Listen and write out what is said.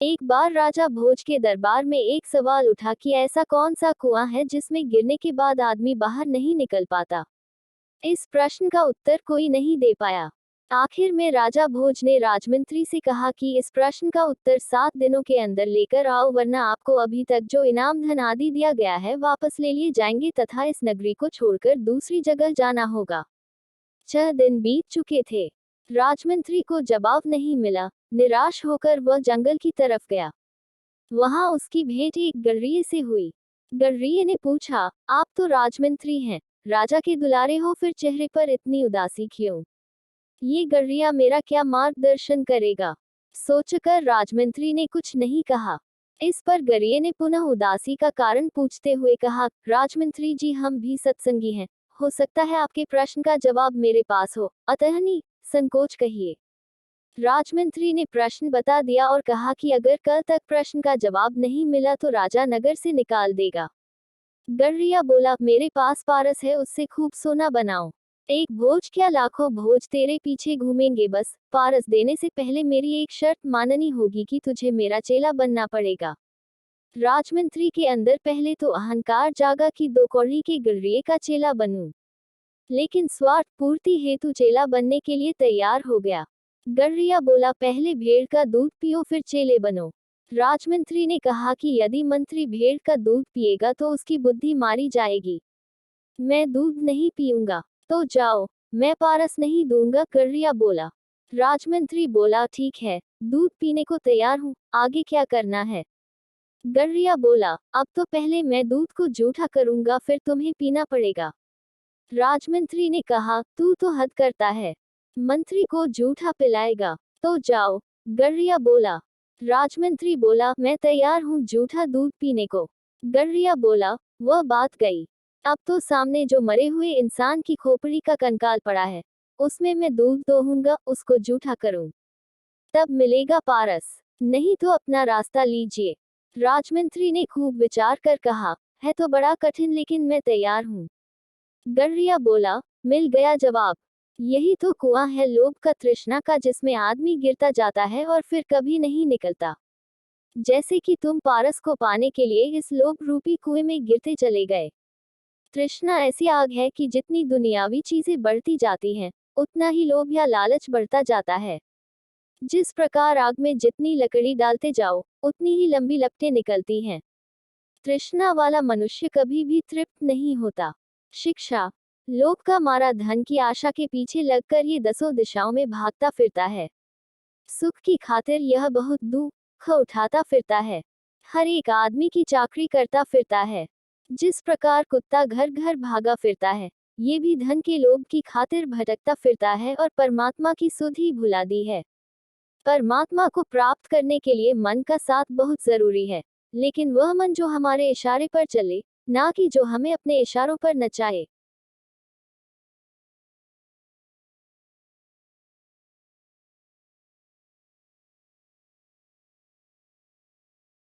एक बार राजा भोज के दरबार में एक सवाल उठा कि ऐसा कौन सा कुआं है जिसमें गिरने के बाद आदमी बाहर नहीं निकल पाता। इस प्रश्न का उत्तर कोई नहीं दे पाया। आखिर में राजा भोज ने राजमंत्री से कहा कि इस प्रश्न का उत्तर 7 दिनों के अंदर लेकर आओ, वरना आपको अभी तक जो इनाम धन आदि दिया गया है वापस ले लिए जाएंगे तथा इस नगरी को छोड़कर दूसरी जगह जाना होगा। 6 दिन बीत चुके थे। राजमंत्री को जवाब नहीं मिला। निराश होकर वह जंगल की तरफ गया। वहां उसकी भेंट एक गर्रिये से हुई। गर्रिये ने पूछा, आप तो राजमंत्री हैं, राजा के दुलारे हो, फिर चेहरे पर इतनी उदासी क्यों? ये गर्रिया मेरा क्या मार्गदर्शन करेगा? सोचकर राजमंत्री ने कुछ नहीं कहा। इस पर गर्रिये ने पुनः उदासी का कारण पूछते हुए कहा, राजमंत्री जी, हम भी सत्संगी हैं, हो सकता है आपके प्रश्न का जवाब मेरे पास हो, अतः नहीं संकोच कहिए। राजमंत्री ने प्रश्न बता दिया और कहा कि अगर कल तक प्रश्न का जवाब नहीं मिला तो राजा नगर से निकाल देगा। गर्रिया बोला, मेरे पास पारस है, उससे खूब सोना बनाओ। एक भोज क्या लाखों भोज तेरे पीछे घूमेंगे, बस पारस देने से पहले मेरी एक शर्त माननी होगी कि तुझे मेरा चेला बनना पड़ेगा। राजमंत्री के अंदर पहले तो अहंकार जागा कि 2 कौड़ी के गर्रिये का चेला बनूं, लेकिन स्वार्थ पूर्ति हेतु चेला बनने के लिए तैयार हो गया। गर्रिया बोला, पहले भेड़ का दूध पियो फिर चेले बनो। राजमंत्री ने कहा कि यदि मंत्री भेड़ का दूध पिएगा तो उसकी बुद्धि मारी जाएगी। मैं दूध नहीं पीऊंगा। तो जाओ, मैं पारस नहीं दूंगा, गर्रिया बोला। राजमंत्री बोला, ठीक है, दूध पीने को तैयार हूँ, आगे क्या करना है? गर्रिया बोला, अब तो पहले मैं दूध को जूठा करूंगा, फिर तुम्हें पीना पड़ेगा। राजमंत्री ने कहा, तू तो हद करता है, मंत्री को जूठा पिलाएगा। तो जाओ, गर्रिया बोला। राजमंत्री बोला, मैं तैयार हूँ जूठा दूध पीने को। गर्रिया बोला, वह बात गई। अब तो सामने जो मरे हुए इंसान की खोपड़ी का कंकाल पड़ा है, उसमें मैं दूध दोहूंगा, उसको जूठा करूं, तब मिलेगा पारस, नहीं तो अपना रास्ता लीजिए। राजमंत्री ने खूब विचार कर कहा, है तो बड़ा कठिन, लेकिन मैं तैयार हूँ। गर्रिया बोला, मिल गया जवाब। यही तो कुआं है लोभ का, तृष्णा का, जिसमें आदमी गिरता जाता है और फिर कभी नहीं निकलता। जैसे कि तुम पारस को पाने के लिए इस लोभ रूपी कुएं में गिरते चले गए। तृष्णा ऐसी आग है कि जितनी दुनियावी चीजें बढ़ती जाती हैं, उतना ही लोभ या लालच बढ़ता जाता है। जिस प्रकार आग में जितनी लकड़ी डालते जाओ, उतनी ही लंबी लपटें निकलती हैं। तृष्णा वाला मनुष्य कभी भी तृप्त नहीं होता। शिक्षा, लोभ का मारा धन की आशा के पीछे लगकर ये 10 दिशाओं में भागता फिरता है। सुख की खातिर यह बहुत दुख उठाता फिरता है। हर एक आदमी की चाकरी करता फिरता है। जिस प्रकार कुत्ता घर घर भागा फिरता है, ये भी धन के लोभ की खातिर भटकता फिरता है और परमात्मा की सुध ही भुला दी है। परमात्मा को प्राप्त करने के लिए मन का साथ बहुत जरूरी है, लेकिन वह मन जो हमारे इशारे पर चले, ना कि जो हमें अपने इशारों पर नचाए।